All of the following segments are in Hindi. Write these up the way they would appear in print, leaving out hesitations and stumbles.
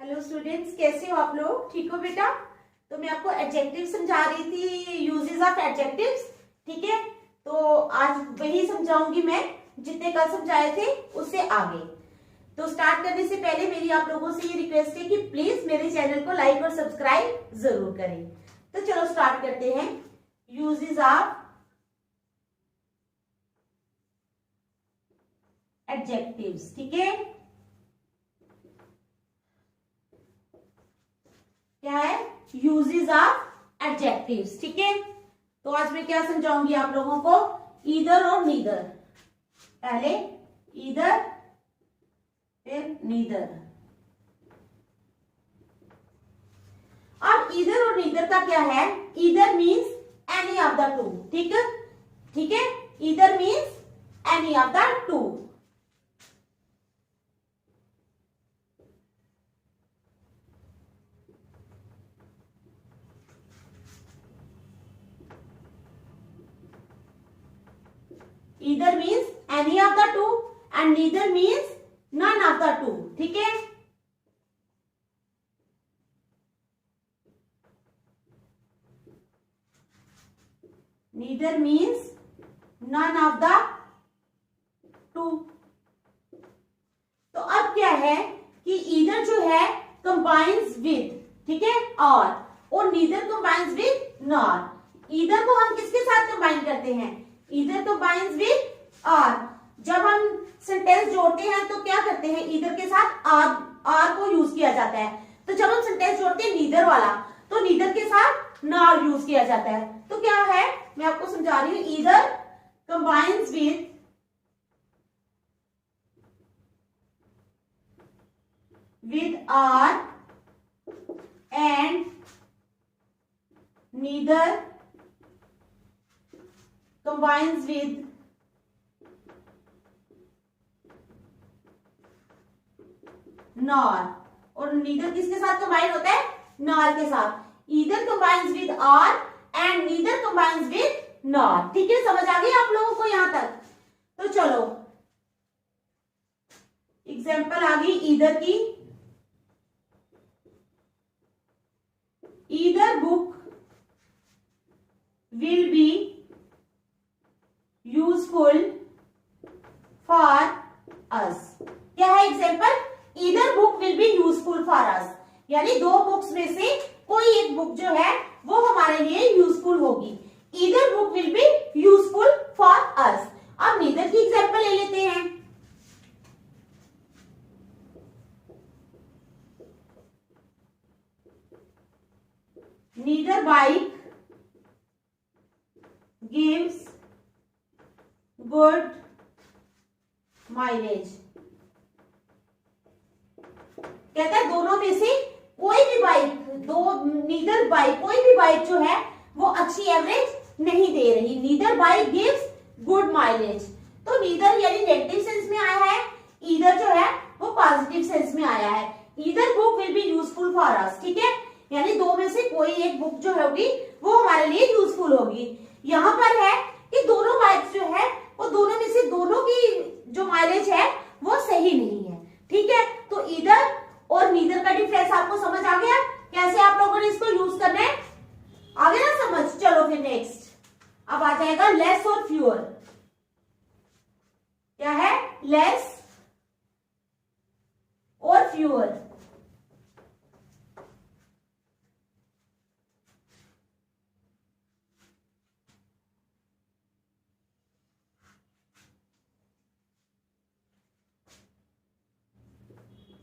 हेलो स्टूडेंट्स, कैसे हो आप लोग? ठीक हो बेटा? तो मैं आपको एडजेक्टिव समझा रही थी, यूजेस ऑफ एडजेक्टिव्स। ठीक है, तो आज वही समझाऊंगी मैं, जितने कल समझाए थे उससे आगे। तो स्टार्ट करने से पहले मेरी आप लोगों से ये रिक्वेस्ट है कि प्लीज मेरे चैनल को लाइक और सब्सक्राइब जरूर करें। तो चलो स्टार्ट करते हैं। Uses of adjectives. ठीक है, क्या है? Uses of adjectives. ठीक है, तो आज मैं क्या समझाऊंगी आप लोगों को? ईदर और नीदर। पहले ईदर, फिर नीदर। अब ईदर और नीदर का क्या है? Either means any of the two. ठीक है, ठीक है, either means any of the two. Either means any of the two and neither means none of the two. ठीक है, neither means none of the two। तो अब क्या है कि either जो है combines with, ठीक है, और neither combines with nor। either को हम किसके साथ कंबाइन करते हैं? Either combines with or. जब हम सेंटेंस जोड़ते हैं तो क्या करते हैं? ईदर के साथ आर को यूज किया जाता है। तो जब हम सेंटेंस जोड़ते हैं नीदर वाला, तो नीदर के साथ नॉर यूज किया जाता है। तो क्या है, मैं आपको समझा रही हूं। Either combines with or and neither combines with nor। और neither किसके साथ कंबाइन होता है? nor के साथ। either combines with r and neither combines with nor। ठीक है, समझ आ गई आप लोगों को यहां तक? तो चलो एग्जाम्पल आ गई either की। either book will be useful for us. क्या है example? Either book will be useful for us, यानी दो बुक्स में से कोई एक बुक जो है वो हमारे लिए यूजफुल होगी। Either book will be useful for us. अब नीदर की एग्जाम्पल ले लेते हैं। Neither bike gives good mileage. कहता है दोनों में से कोई भी बाइक, नीदर बाइक, कोई भी बाइक जो है वो अच्छी एवरेज नहीं दे रही। Neither bike gives good mileage. तो नीदर यानी नेगेटिव सेंस में आया है, ईदर जो है वो पॉजिटिव सेंस में आया है। Either book will be useful for us. ठीक है, यानी दो में से कोई एक बुक जो होगी वो हमारे लिए यूजफुल होगी। यहां पर है कि दोनों बाइक्स जो है वो दोनों में से दोनों की जो माइलेज है वो सही नहीं है। ठीक है, तो ईदर और नीदर का डिफरेंस आपको समझ आ गया? कैसे आप लोगों ने इसको यूज करना है? आ गया ना समझ? चलो फिर नेक्स्ट अब आ जाएगा लेस और फ्यूअर। क्या है? लेस और फ्यूअर।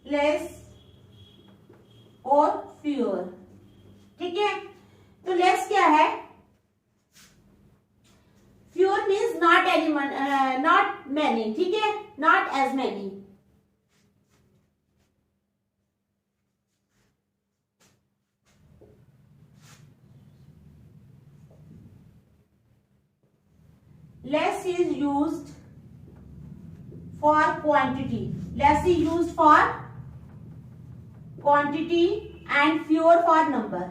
लेस और फ्यूअर। ठीक है, तो लेस क्या है? Fewer means not any, not many. ठीक है, not as many. Less is used for quantity. Less is used for quantity and fewer for number,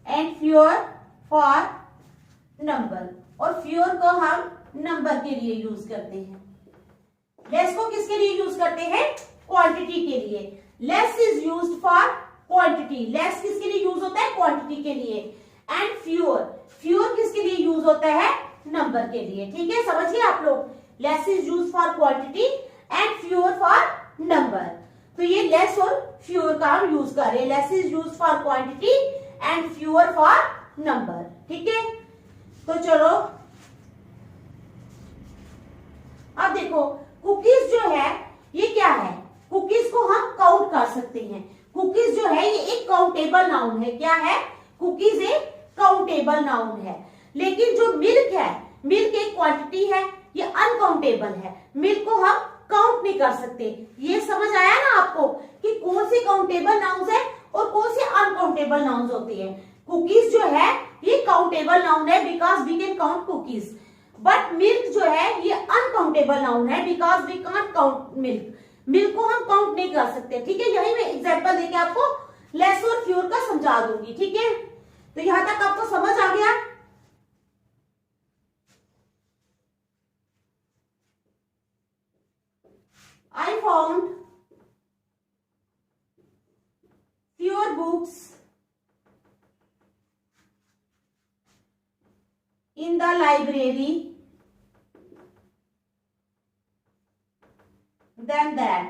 and fewer for number. और फ्यूअर को हम नंबर के लिए यूज करते हैं। लेस को किसके लिए यूज करते हैं? क्वांटिटी के लिए। Less is used for quantity, less किसके लिए यूज होता है, क्वांटिटी के लिए। एंड फ्यूअर, फ्यूअर किसके लिए यूज होता है, नंबर के लिए। ठीक है, समझिए आप लोग, less is use for quantity and fewer for number. तो ये लेस और फ्यूअर का हम यूज कर रहे हैं, less is use for quantity and fewer for number. ठीक है, तो चलो अब देखो, कुकीज जो है ये क्या है, कुकीज को हम काउंट कर सकते हैं। कुकीज जो है ये एक काउंटेबल नाउन है। क्या है, कुकीज एक काउंटेबल नाउन है। लेकिन जो मिल्क है, मिल्क एक क्वांटिटी है, ये अनकाउंटेबल है। मिल्क को हम काउंट नहीं कर सकते। ये समझ आया ना आपको कि कौन सी काउंटेबल नाउन्स है और कौन सी अनकाउंटेबल नाउन्स होती है। कुकीज जो है ये काउंटेबल नाउन है because we can count cookies, but milk जो है ये अनकाउंटेबल नाउन है because we can't count milk. Milk को हम काउंट नहीं कर सकते। ठीक है, यही मैं एग्जांपल देके आपको लेस और फ्यूअर का समझा दूंगी। ठीक है, तो यहां तक आपको समझ आ गया। I found fewer books in the library than that.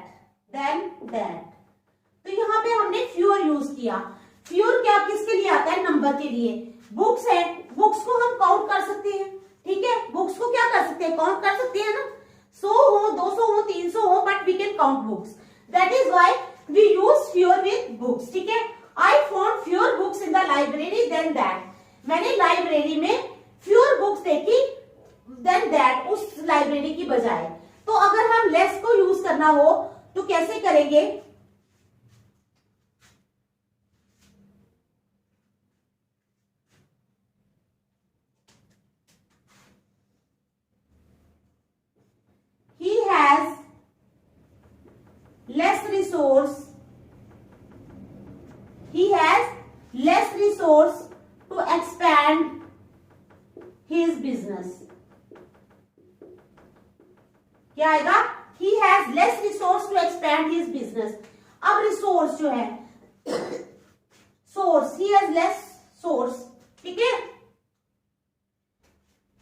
तो यहाँ पे हमने फ्यूअर यूज किया। फ्यूअर क्या किसके लिए आता है, नंबर के लिए। बुक्स है, बुक्स को हम काउंट कर सकते हैं। ठीक है, बुक्स को क्या कर सकते हैं, काउंट कर सकते हैं ना। 100 हो, 200 हो, 300 हो, but we can count books. That is why we use fewer with books. ठीक है, I found fewer books in the library than that. मैंने लाइब्रेरी में फ्यूअर बुक्स देखी देन दैट, उस लाइब्रेरी की बजाय। तो अगर हम लेस को यूज करना हो तो कैसे करेंगे, he has less resource, he has less resource to expand his business। क्या आएगा, he has less resource to expand his business। अब रिसोर्स जो है, source, he has less source, ठीक है,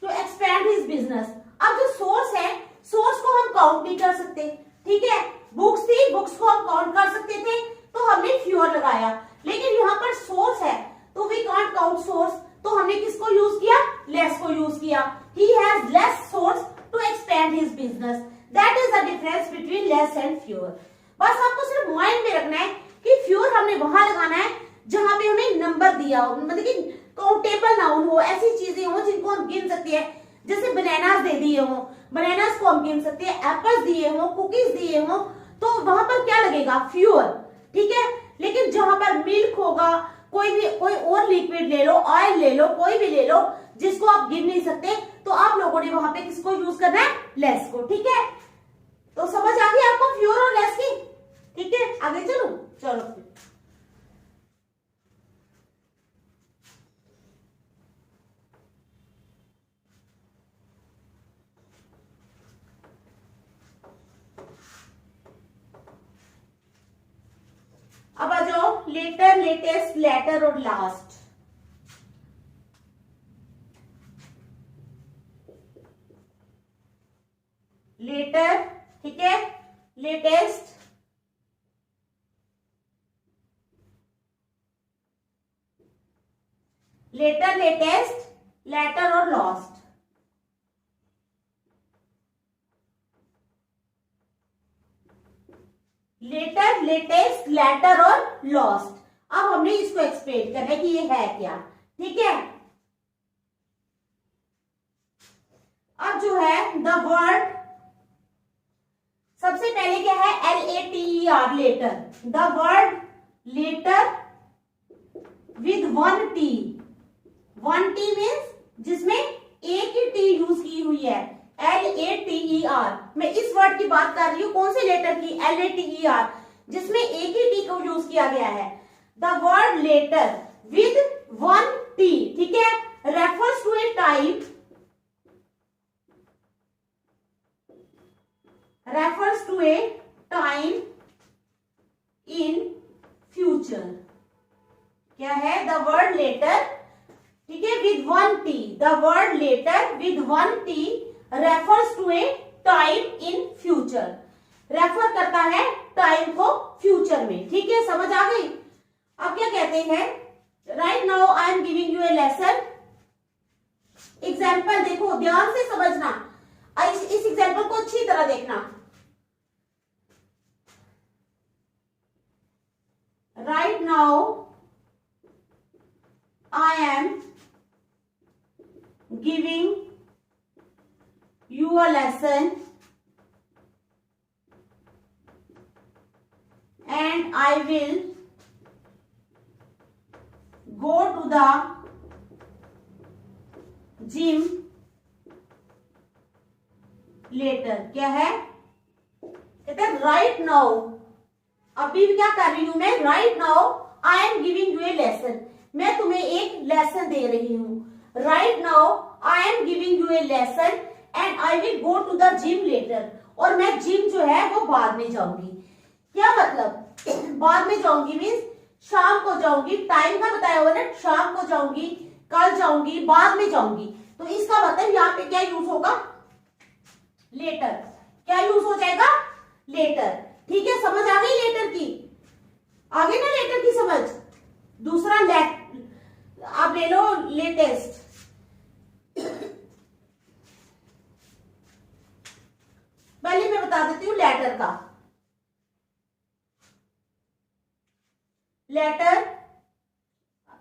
to expand his business। अब जो सोर्स है, सोर्स को हम काउंट नहीं कर सकते। ठीक है, बुक्स थी, बुक्स को हम काउंट कर सकते थे तो हमने फ्यूअर लगाया। लेकिन यहाँ पर सोर्स है तो वी कांट काउंट सोर्स, तो हमने किसको यूज किया, लेस को यूज किया। He has less source to expand his business. That is the difference between less and fewer. बस आपको सिर्फ माइंड में रखना है कि फ्यूअर हमने वहां लगाना है जहां पे हमें नंबर दिया हो, मतलब कि काउंटेबल नाउन हो, ऐसी चीजें हो जिनको हम गिन सकते हैं। जैसे बनानास दे दिए हो, बनानास को हम गिन सकते हैं। एप्पल्स दिए हो, कुकीज दिए हो, तो वहां पर क्या लगेगा, फ्यूअर। ठीक है, लेकिन जहां पर मिल्क होगा, कोई और लिक्विड ले लो, ऑयल ले लो, कोई भी ले लो जिसको आप गिन नहीं सकते, तो आप लोगों ने वहां पे किसको यूज करना है, लेस को। ठीक है, तो समझ आ गई आपको फ्यूअर और लेस की। ठीक है, आगे चलो, चलो अब आ जाओ लेटर, लेटेस्ट, लेटर और लास्ट। लेटर, ठीक है, लेटेस्ट, लेटर, लेटेस्ट, लेटर और लास्ट। लेटर, लेटेस्ट, लेटर और लॉस्ट। अब हमने इसको एक्सप्लेन करना है कि ये है क्या। ठीक है, अब जो है द वर्ड, सबसे पहले क्या है, LATER, later. The word later with 1T। 1T means जिसमें एक ही टी यूज की हुई है, LATER। मैं इस वर्ड की बात कर रही हूं, कौन से लेटर की, LATER, जिसमें एक ही टी को यूज किया गया है। The word later with 1T, ठीक है, refers to a time, refers to a time क्या है? द वर्ड लेटर, ठीक है, with one T, the word later with one T refers to a time in future, refer करता है टाइम को फ्यूचर में, ठीक है, समझ आ गई। अब क्या कहते हैं, right now I am giving you a lesson. Example देखो, ध्यान से समझना, इस एग्जाम्पल को अच्छी तरह देखना। Right now I am giving you a lesson and I will go to the gym later। क्या है? कहते हैं राइट नाउ, अभी भी क्या कर रही हूं मैं, right now I am giving you a lesson, मैं तुम्हें एक लेसन दे रही हूं। Right now I am giving you a lesson and I will go to the gym later, और मैं जिम जो है वो बाद में जाऊंगी। क्या मतलब? बाद में जाऊंगी मीन्स शाम को जाऊंगी, टाइम का बताया हुआ ना, शाम को जाऊंगी, कल जाऊंगी, बाद में जाऊंगी, तो इसका मतलब यहाँ पे क्या यूज होगा? लेटर। क्या यूज हो जाएगा? लेटर, ठीक है, समझ आ गई लेटर की? आ गई ना लेटर की समझ? दूसरा आप ले लो लेटेस्ट। पहले मैं बता देती हूँ लेटर का। लेटर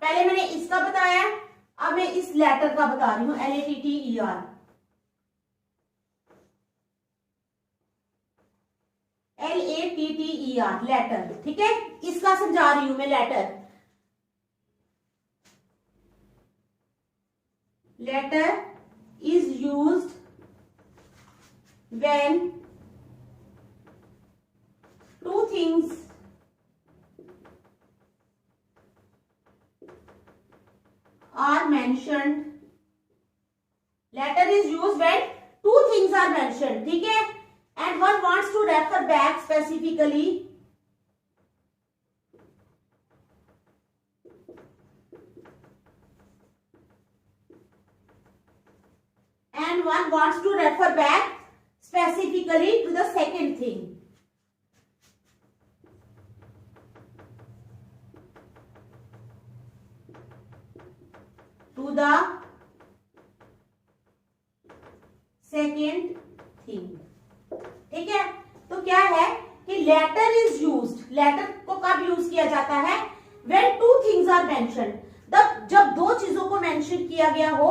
पहले मैंने इसका बताया, अब मैं इस लेटर का बता रही हूं, LATTER, LATTER लेटर, ठीक है, इसका समझा रही हूं मैं latter. Latter is used when two things are mentioned, letter is used when two things are mentioned, ठीक है, and one wants to refer back specifically, and one wants to refer back specifically to the second thing। to the second thing, ठीक है। तो क्या है कि लेटर इज यूज्ड, लेटर को कब यूज किया जाता है? when two things are mentioned, जब दो चीजों को मेंशन किया गया हो,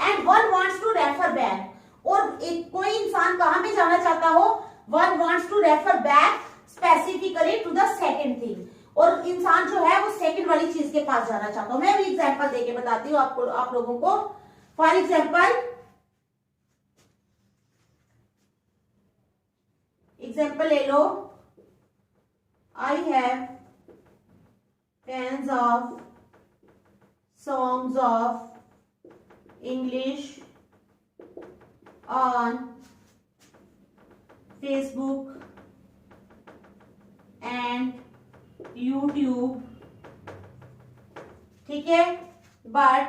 and one wants to refer back, और एक कोई इंसान कहां पे जाना चाहता हो, one wants to refer back specifically to the second thing, और इंसान जो है वो सेकंड वाली चीज के पास जाना चाहता हूं। मैं भी एग्जांपल देके बताती हूँ आपको, आप लोगों को। फॉर एग्जांपल ले लो, I have fans of songs of English on Facebook and YouTube, ठीक है, but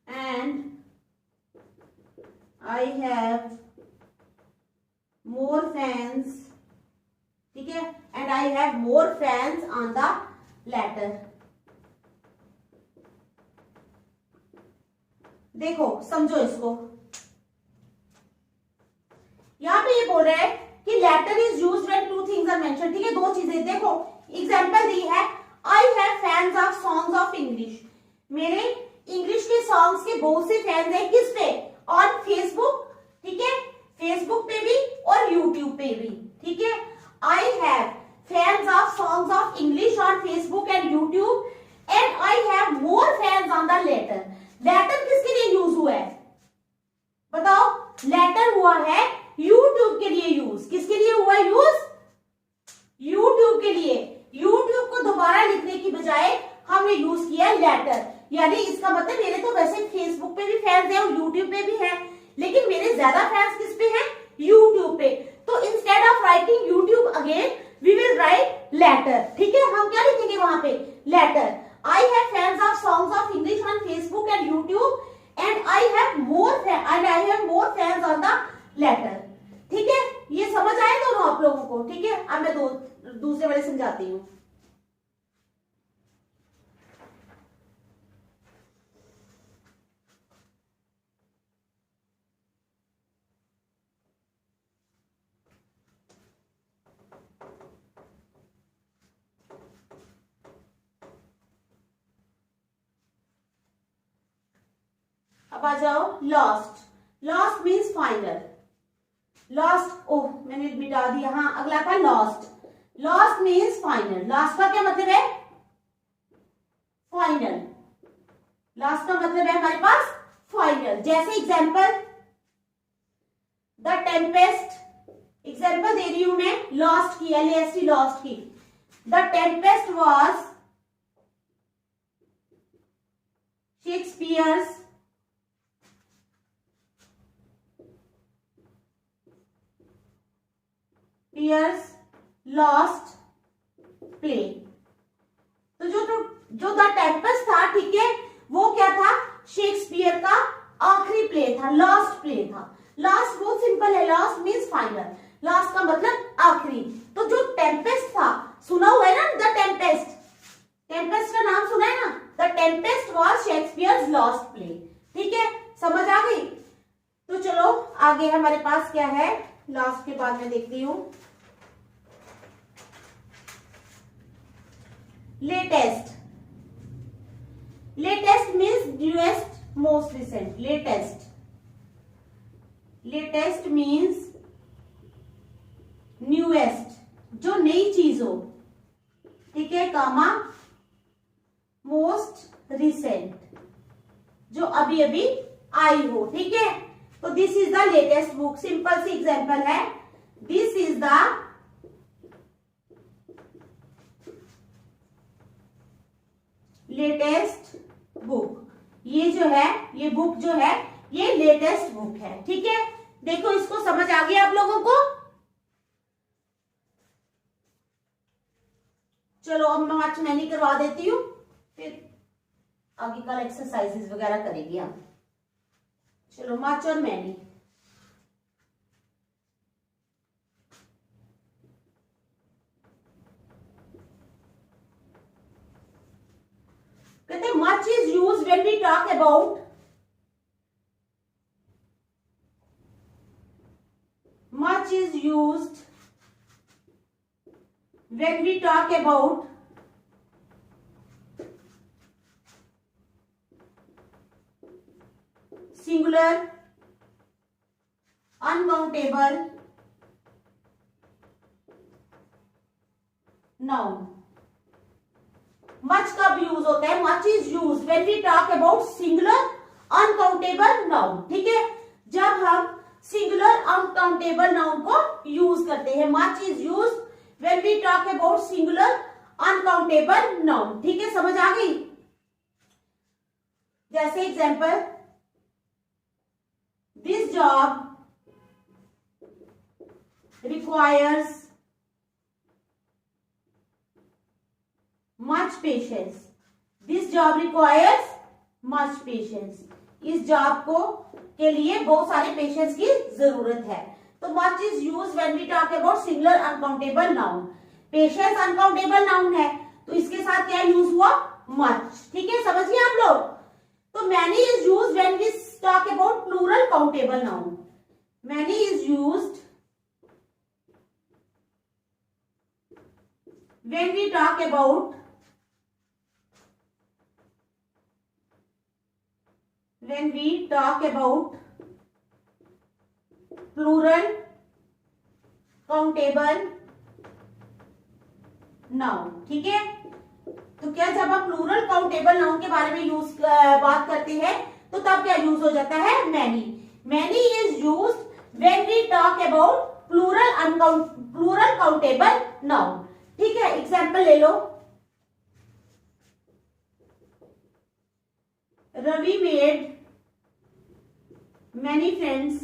and I have more fans, ठीक है, and I have more fans on the letter। देखो समझो इसको, यहां पे ये बोल रहा है कि latter is used when two things are mentioned, ठीक है, दो चीजें। देखो एग्जांपल दी है, I have fans of songs of English, मेरे इंग्लिश के सॉन्ग्स के बहुत से फैंस हैं, किस पे? ऑन फेसबुक, ठीक है, फेसबुक पे भी और यूट्यूब पे भी, ठीक है। I have fans of songs of English on Facebook and YouTube and I have more fans on the latter. Latter किसके लिए यूज हुआ है बताओ? लेटर हुआ है YouTube के लिए यूज। किसके लिए हुआ यूज? YouTube के लिए। YouTube को दोबारा लिखने की बजाय हमने यूज किया लेटर, यानी इसका मतलब मेरे तो वैसे फेसबुक पे भी फैंस हैं और YouTube पे भी हैं, लेकिन मेरे ज्यादा फैंस किस पे हैं? YouTube पे। तो instead of writing YouTube again we will write latter, ठीक है। हम क्या को, ठीक है। अब मैं दूसरे वाले समझाती हूँ। अब आ जाओ lost. Lost means final. Lost, ओह मैंने मिटा दिया, हाँ अगला था lost. Lost means final. Lost का क्या मतलब है? फाइनल। लॉस्ट का मतलब है हमारे पास फाइनल। जैसे एग्जाम्पल द टेम्पेस्ट, एग्जाम्पल दे रही हूं मैं लॉस्ट की, LAST लॉस्ट की। The Tempest was Shakespeare's lost play. तो जो द टेम्पेस्ट था, ठीक है, वो क्या था? शेक्सपियर का आखिरी प्ले था, लॉस्ट प्ले था। लॉस्ट बहुत सिंपल है, लॉस्ट मीन्स फाइनल। लॉस्ट का मतलब आखिरी। तो जो टेम्पेस्ट था, सुना हुआ है ना द टेम्पेस्ट, टेम्पेस्ट का नाम सुना है ना? The Tempest was Shakespeare's lost play. ठीक है, समझ आ गई? तो चलो आगे हमारे पास क्या है, लॉस्ट के बाद में देखती हूं latest. Latest means newest, most recent. Latest, latest means newest, जो नई चीज हो, ठीक है, कामा मोस्ट रिसेंट, जो अभी अभी आई हो। ठीक है, तो this is the latest book. Simple सी एग्जांपल है, this is the latest book. ये जो है, ये बुक जो है, ये लेटेस्ट बुक है। ठीक है, देखो इसको समझ आ गया आप लोगों को? चलो अब मैं आज मैनी करवा देती हूँ, फिर आगे कल एक्सरसाइजेस वगैरह करेंगे हम। चलो मच और मैनी। कहते much is used when we talk about, much is used when we talk about singular, uncountable noun। much का भी यूज होता है, much is used when we talk about singular uncountable noun। ठीक है, जब हम singular uncountable noun को यूज करते हैं, much is used when we talk about singular uncountable noun। ठीक है, समझ आ गई? जैसे example, this job requires much patience. This job requires much patience. इस जॉब को के लिए बहुत सारे पेशेंस की जरूरत है। तो much is used when we talk about singular uncountable noun. Patience uncountable noun है, तो इसके साथ क्या यूज हुआ? मच। ठीक है, समझिए आप लोग? तो many is used when we talk about plural countable noun. Many is used when we talk about, when we talk about plural countable noun. ठीक है, तो क्या जब आप प्लूरल काउंटेबल नाउन के बारे में बात करते हैं, तो तब क्या यूज हो जाता है? Many. Many is used when we talk about plural countable noun. ठीक है, एग्जांपल ले लो, Ravi made many friends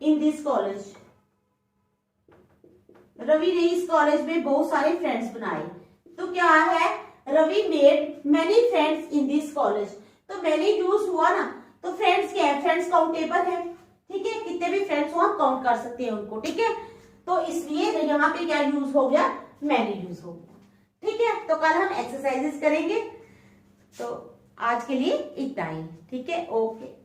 in this college. Ravi ने इस कॉलेज में बहुत सारे फ्रेंड्स बनाए। तो क्या है? Ravi made many friends in this college. तो मैनी यूज हुआ ना, तो फ्रेंड्स क्या है? फ्रेंड्स काउंटेबल है। ठीक है, कितने भी फ्रेंड्स हो हम काउंट कर सकते हैं उनको, ठीक है। तो इसलिए यहाँ पे क्या यूज हो गया, मैनी यूज हो गया, ठीक है। तो कल हम एक्सरसाइजेस करेंगे, तो आज के लिए इतना ही, ठीक है, ओके।